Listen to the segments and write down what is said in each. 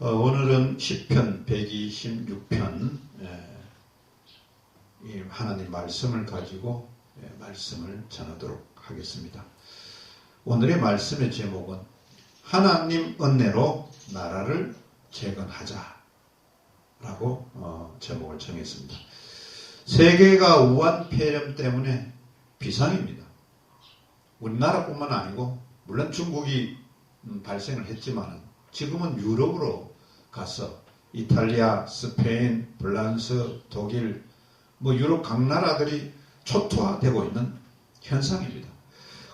오늘은 시편 126편 하나님 말씀을 가지고 말씀을 전하도록 하겠습니다. 오늘의 말씀의 제목은 하나님 은혜로 나라를 재건하자 라고 제목을 정했습니다. 세계가 우한 폐렴 때문에 비상입니다. 우리나라뿐만 아니고 물론 중국이 발생을 했지만 지금은 유럽으로 가서 이탈리아, 스페인, 프랑스, 독일 유럽 각 나라들이 초토화되고 있는 현상입니다.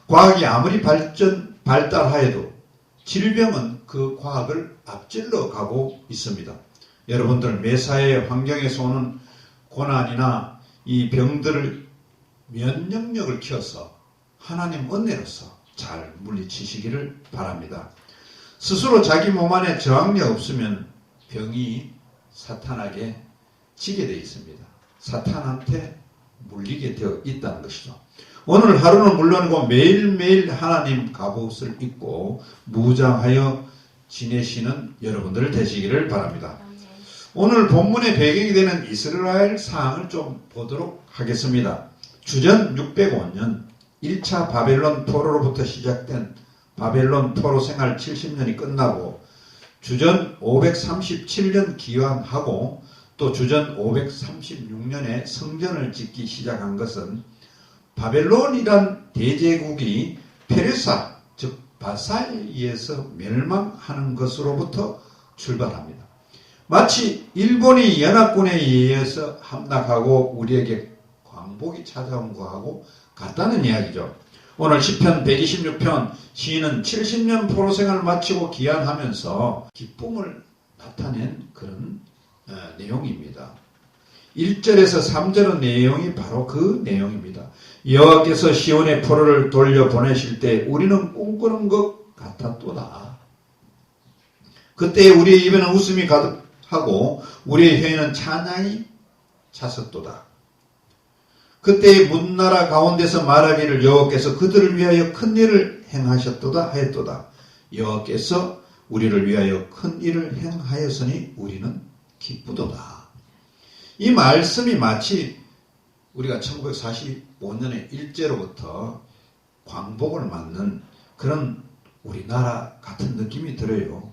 과학이 아무리 발달하여도 질병은 그 과학을 앞질러 가고 있습니다. 여러분들 매사의 환경에서 오는 고난이나 이 병들을 면역력을 키워서 하나님 은혜로서 잘 물리치시기를 바랍니다. 스스로 자기 몸 안에 저항력 없으면 병이 사탄에게 지게 되어 있습니다. 사탄한테 물리게 되어 있다는 것이죠. 오늘 하루는 물론이고 매일매일 하나님 갑옷을 입고 무장하여 지내시는 여러분들 되시기를 바랍니다. 오늘 본문의 배경이 되는 이스라엘 사항을 좀 보도록 하겠습니다. 주전 605년 1차 바벨론 포로로부터 시작된 바벨론 포로 생활 70년이 끝나고 주전 537년 기환하고 또 주전 536년에 성전을 짓기 시작한 것은 바벨론이란 대제국이 페르사 즉 바사에 의해서 멸망하는 것으로부터 출발합니다. 마치 일본이 연합군에 의해서 함락하고 우리에게 광복이 찾아온 것하고 같다는 이야기죠. 오늘 시편 126편 시인은 70년 포로생활을 마치고 귀환하면서 기쁨을 나타낸 그런 내용입니다. 1절에서 3절의 내용이 바로 그 내용입니다. 여호와께서 시온의 포로를 돌려보내실 때 우리는 꿈꾸는 것 같았도다. 그때 우리의 입에는 웃음이 가득하고 우리의 혀에는 찬양이 찼었도다. 그때 문나라 가운데서 말하기를 여호와께서 그들을 위하여 큰 일을 행하셨도다 하였도다. 여호와께서 우리를 위하여 큰 일을 행하였으니 우리는 기쁘도다. 이 말씀이 마치 우리가 1945년에 일제로부터 광복을 맞는 그런 우리나라 같은 느낌이 들어요.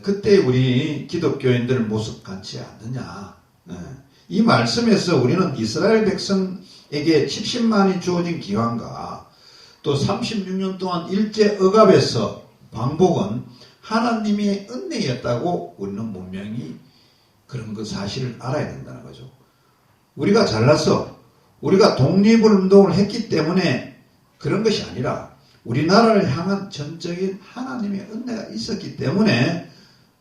그때 우리 기독교인들 모습 같지 않느냐. 이 말씀에서 우리는 이스라엘 백성에게 70만이 주어진 기환과 또 36년 동안 일제 억압에서 광복은 하나님의 은혜였다고 우리는 분명히 그런 그 사실을 알아야 된다는 거죠. 우리가 잘나서 우리가 독립운동을 했기 때문에 그런 것이 아니라 우리나라를 향한 전적인 하나님의 은혜가 있었기 때문에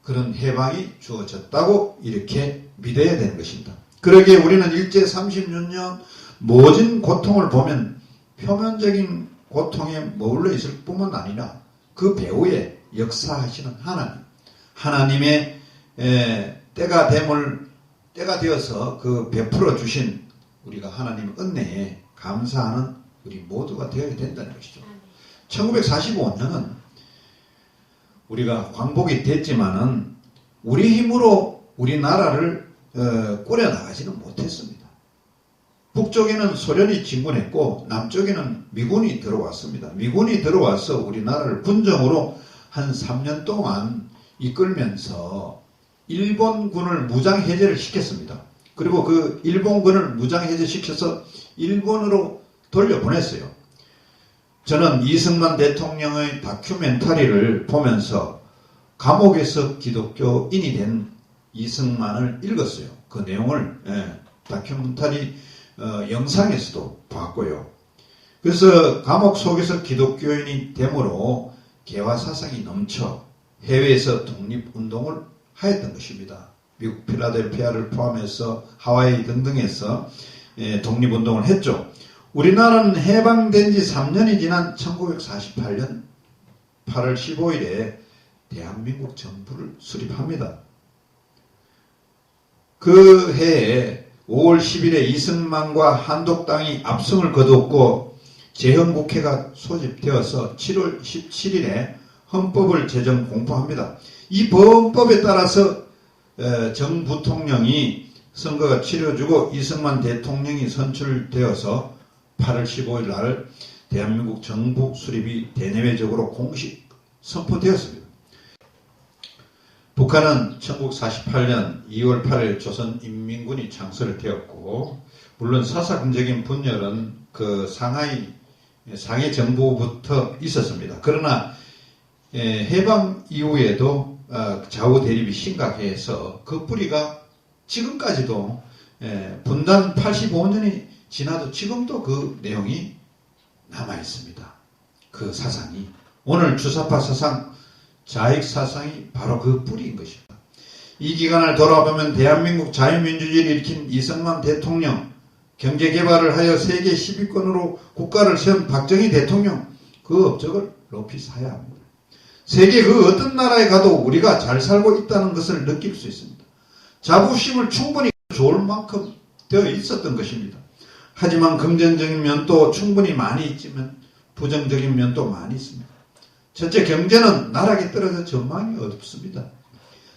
그런 해방이 주어졌다고 이렇게 믿어야 되는 것입니다. 그러기에 우리는 일제 36년 모진 고통을 보면 표면적인 고통에 머물러 있을 뿐만 아니라 그 배후에 역사하시는 하나님의 때가 되어서 그 베풀어 주신 우리가 하나님 은혜에 감사하는 우리 모두가 되어야 된다는 것이죠. 1945년은 우리가 광복이 됐지만은 우리 힘으로 우리나라를 꾸려나가지는 못했습니다. 북쪽에는 소련이 진군했고 남쪽에는 미군이 들어왔습니다. 미군이 들어와서 우리나라를 군정으로 한 3년 동안 이끌면서 일본군을 무장해제를 시켰습니다. 그리고 그 일본군을 무장해제시켜서 일본으로 돌려보냈어요. 저는 이승만 대통령의 다큐멘터리를 보면서 감옥에서 기독교인이 된 이승만을 읽었어요. 그 내용을 다큐멘터리 영상에서도 봤고요. 그래서 감옥 속에서 기독교인이 됨으로 개화사상이 넘쳐 해외에서 독립운동을 하였던 것입니다. 미국 필라델피아를 포함해서 하와이 등등에서 독립운동을 했죠. 우리나라는 해방된 지 3년이 지난 1948년 8월 15일에 대한민국 정부를 수립합니다. 그 해에 5월 10일에 이승만과 한독당이 압승을 거두었고 재헌국회가 소집되어서 7월 17일에 헌법을 제정 공포합니다. 이 범법에 따라서 정 부통령이 선거가 치러지고 이승만 대통령이 선출되어서 8월 15일 날 대한민국 정부 수립이 대내외적으로 공식 선포되었습니다. 북한은 1948년 2월 8일 조선인민군이 창설이 되었고, 물론 사상적인 분열은 그 상해 정부부터 있었습니다. 그러나 해방 이후에도 좌우 대립이 심각해서 그 뿌리가 지금까지도 분단 85년이 지나도 지금도 그 내용이 남아 있습니다. 그 사상이 오늘 주사파 사상, 좌익 사상이 바로 그 뿌리인 것입니다. 이 기간을 돌아보면 대한민국 자유민주주의를 일으킨 이승만 대통령, 경제개발을 하여 세계 10위권으로 국가를 세운 박정희 대통령, 그 업적을 높이 사야 합니다. 세계 그 어떤 나라에 가도 우리가 잘 살고 있다는 것을 느낄 수 있습니다. 자부심을 충분히 좋을 만큼 되어 있었던 것입니다. 하지만 긍정적인 면도 충분히 많이 있지만 부정적인 면도 많이 있습니다. 첫째, 경제는 나락에 떨어져 전망이 어둡습니다.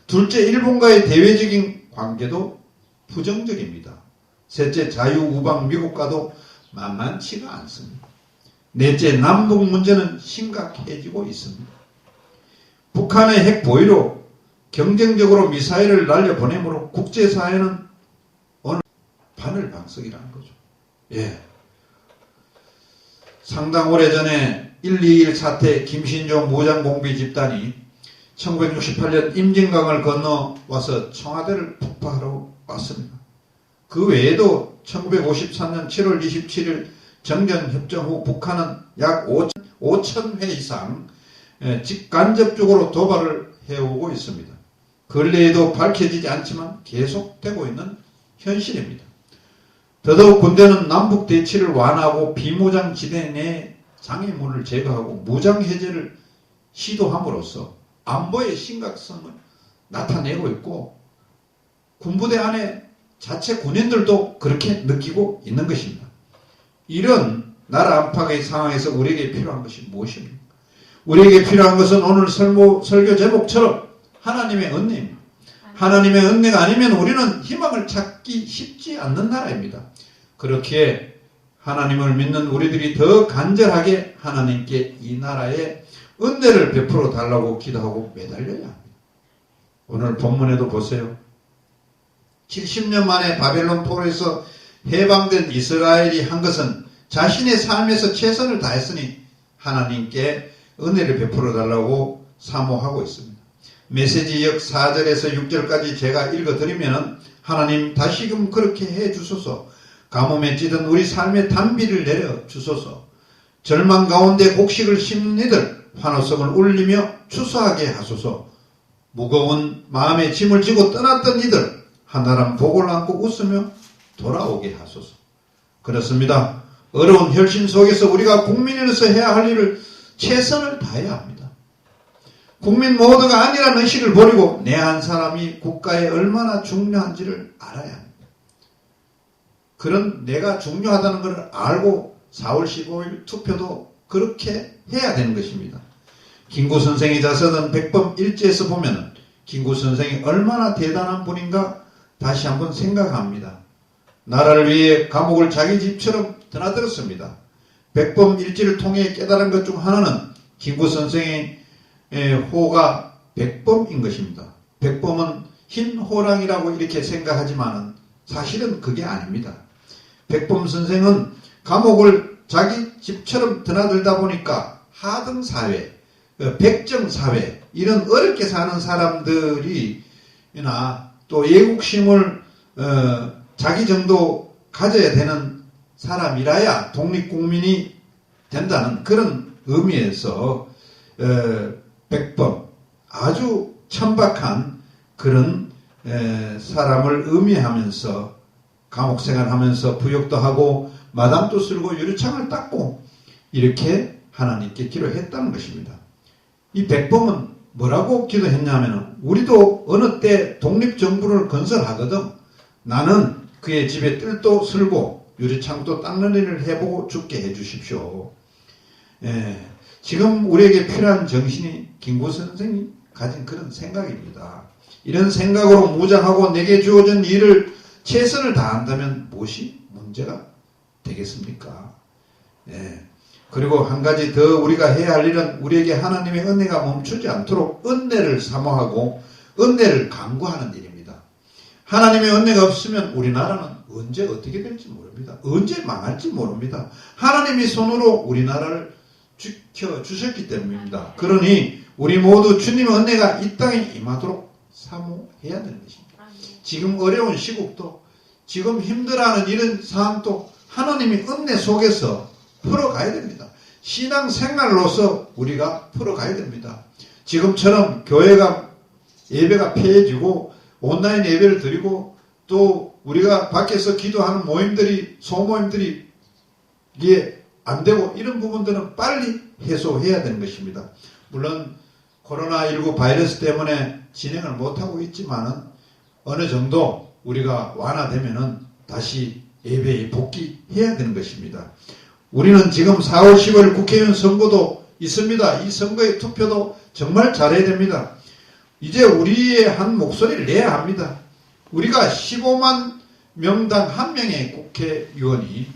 둘째, 일본과의 대외적인 관계도 부정적입니다. 셋째, 자유우방 미국과도 만만치가 않습니다. 넷째, 남북 문제는 심각해지고 있습니다. 북한의 핵 보유로 경쟁적으로 미사일을 날려보내므로 국제사회는 오늘 바늘방석이라는 거죠. 예. 상당 오래전에 121 사태 김신종 무장공비 집단이 1968년 임진강을 건너와서 청와대를 폭파하러 왔습니다. 그 외에도 1953년 7월 27일 정전협정 후 북한은 약 5,000회 이상 직간접적으로 도발을 해오고 있습니다. 근래에도 밝혀지지 않지만 계속되고 있는 현실입니다. 더더욱 군대는 남북 대치를 완화하고 비무장 지대 내 장애물을 제거하고 무장해제를 시도함으로써 안보의 심각성을 나타내고 있고, 군부대 안에 자체 군인들도 그렇게 느끼고 있는 것입니다. 이런 나라 안팎의 상황에서 우리에게 필요한 것이 무엇입니까? 우리에게 필요한 것은 오늘 설교 제목처럼 하나님의 은혜입니다. 하나님의 은혜가 아니면 우리는 희망을 찾기 쉽지 않는 나라입니다. 그렇기에 하나님을 믿는 우리들이 더 간절하게 하나님께 이 나라에 은혜를 베풀어 달라고 기도하고 매달려야 합니다. 오늘 본문에도 보세요. 70년 만에 바벨론 포로에서 해방된 이스라엘이 한 것은 자신의 삶에서 최선을 다했으니 하나님께 은혜를 베풀어 달라고 사모하고 있습니다. 메시지 역 4절에서 6절까지 제가 읽어드리면, 하나님 다시금 그렇게 해 주소서. 가뭄에 찌든 우리 삶의 단비를 내려 주소서. 절망 가운데 곡식을 심는 이들 환호성을 울리며 추수하게 하소서. 무거운 마음의 짐을 지고 떠났던 이들 하나람 복을 안고 웃으며 돌아오게 하소서. 그렇습니다. 어려운 혈신 속에서 우리가 국민으로서 해야 할 일을 최선을 다해야 합니다. 국민 모두가 아니라는 의식을 버리고 내 한 사람이 국가에 얼마나 중요한지를 알아야 합니다. 그런 내가 중요하다는 것을 알고 4월 15일 투표도 그렇게 해야 되는 것입니다. 김구 선생의 자서는 백범 일지에서 보면 김구 선생이 얼마나 대단한 분인가 다시 한번 생각합니다. 나라를 위해 감옥을 자기 집처럼 드나들었습니다. 백범 일지를 통해 깨달은 것 중 하나는 김구 선생의 호가 백범인 것입니다. 백범은 흰 호랑이라고 이렇게 생각하지만 사실은 그게 아닙니다. 백범 선생은 감옥을 자기 집처럼 드나들다 보니까 하등사회, 백정사회, 이런 어렵게 사는 사람들이나 또 애국심을 자기 정도 가져야 되는 사람이라야 독립국민이 된다는 그런 의미에서 백범, 아주 천박한 그런 사람을 의미하면서 감옥생활하면서 부역도 하고 마당도 쓸고 유리창을 닦고 이렇게 하나님께 기도했다는 것입니다. 이 백범은 뭐라고 기도했냐면, 우리도 어느 때 독립정부를 건설하거든 나는 그의 집에 뜰도 쓸고 유리창도 닦는 일을 해보고 죽게 해주십시오. 지금 우리에게 필요한 정신이 김구 선생이 가진 그런 생각입니다. 이런 생각으로 무장하고 내게 주어진 일을 최선을 다한다면 무엇이 문제가 되겠습니까? 예. 그리고 한 가지 더 우리가 해야 할 일은 우리에게 하나님의 은혜가 멈추지 않도록 은혜를 사모하고 은혜를 간구하는 일입니다. 하나님의 은혜가 없으면 우리나라는 언제 어떻게 될지 모릅니다. 언제 망할지 모릅니다. 하나님이 손으로 우리나라를 지켜주셨기 때문입니다. 그러니 우리 모두 주님의 은혜가 이 땅에 임하도록 사모해야 되는 것입니다. 지금 어려운 시국도 지금 힘들어하는 이런 상황도 하나님의 은혜 속에서 풀어가야 됩니다. 신앙생활로서 우리가 풀어가야 됩니다. 지금처럼 교회가 예배가 폐해지고 온라인 예배를 드리고 또 우리가 밖에서 기도하는 모임들이 소모임들이 이게 안 되고 이런 부분들은 빨리 해소해야 되는 것입니다. 물론 코로나19 바이러스 때문에 진행을 못하고 있지만은 어느 정도 우리가 완화되면은 다시 예배에 복귀해야 되는 것입니다. 우리는 지금 4월 15일 국회의원 선거도 있습니다. 이 선거의 투표도 정말 잘해야 됩니다. 이제 우리의 한 목소리를 내야 합니다. 우리가 15만 명당 한 명의 국회의원이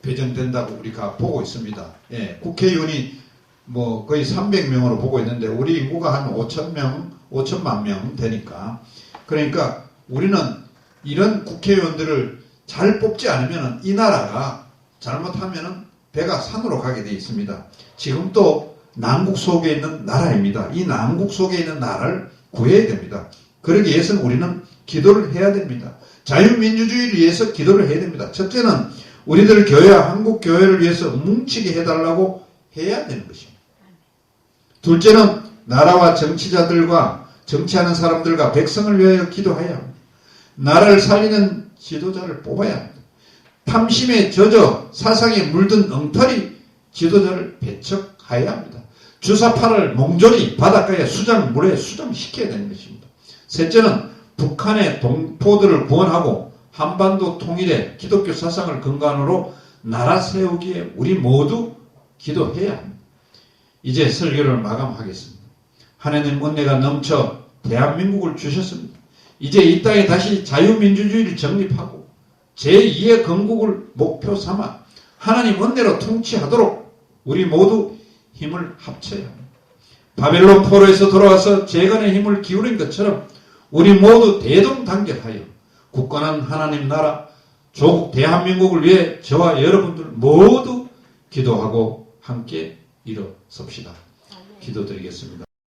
배정된다고 우리가 보고 있습니다. 국회의원이 뭐 거의 300명으로 보고 있는데 우리 인구가 한 5천만 명 되니까 그러니까 우리는 이런 국회의원들을 잘 뽑지 않으면 이 나라가 잘못하면 배가 산으로 가게 되어 있습니다. 지금 또 난국 속에 있는 나라입니다. 이 난국 속에 있는 나라를 구해야 됩니다. 그러기 위해서는 우리는 기도를 해야 됩니다. 자유민주주의를 위해서 기도를 해야 됩니다. 첫째는 우리들 교회와 한국 교회를 위해서 뭉치게 해달라고 해야 되는 것입니다. 둘째는 나라와 정치자들과 정치하는 사람들과 백성을 위하여 기도해야 합니다. 나라를 살리는 지도자를 뽑아야 합니다. 탐심에 젖어 사상에 물든 엉터리 지도자를 배척해야 합니다. 주사파를 몽졸이 바닷가에 물에 수장시켜야 되는 것입니다. 셋째는 북한의 동포들을 구원하고 한반도 통일에 기독교 사상을 근간으로 나라 세우기에 우리 모두 기도해야 합니다. 이제 설교를 마감하겠습니다. 하나님 은혜가 넘쳐 대한민국을 주셨습니다. 이제 이 땅에 다시 자유민주주의를 정립하고 제2의 건국을 목표 삼아 하나님 은혜로 통치하도록 우리 모두 힘을 합쳐야 합니다. 바벨론 포로에서 돌아와서 재건의 힘을 기울인 것처럼 우리 모두 대동단결하여 굳건한 하나님 나라 조국 대한민국을 위해 저와 여러분들 모두 기도하고 함께 일어섭시다. 기도드리겠습니다.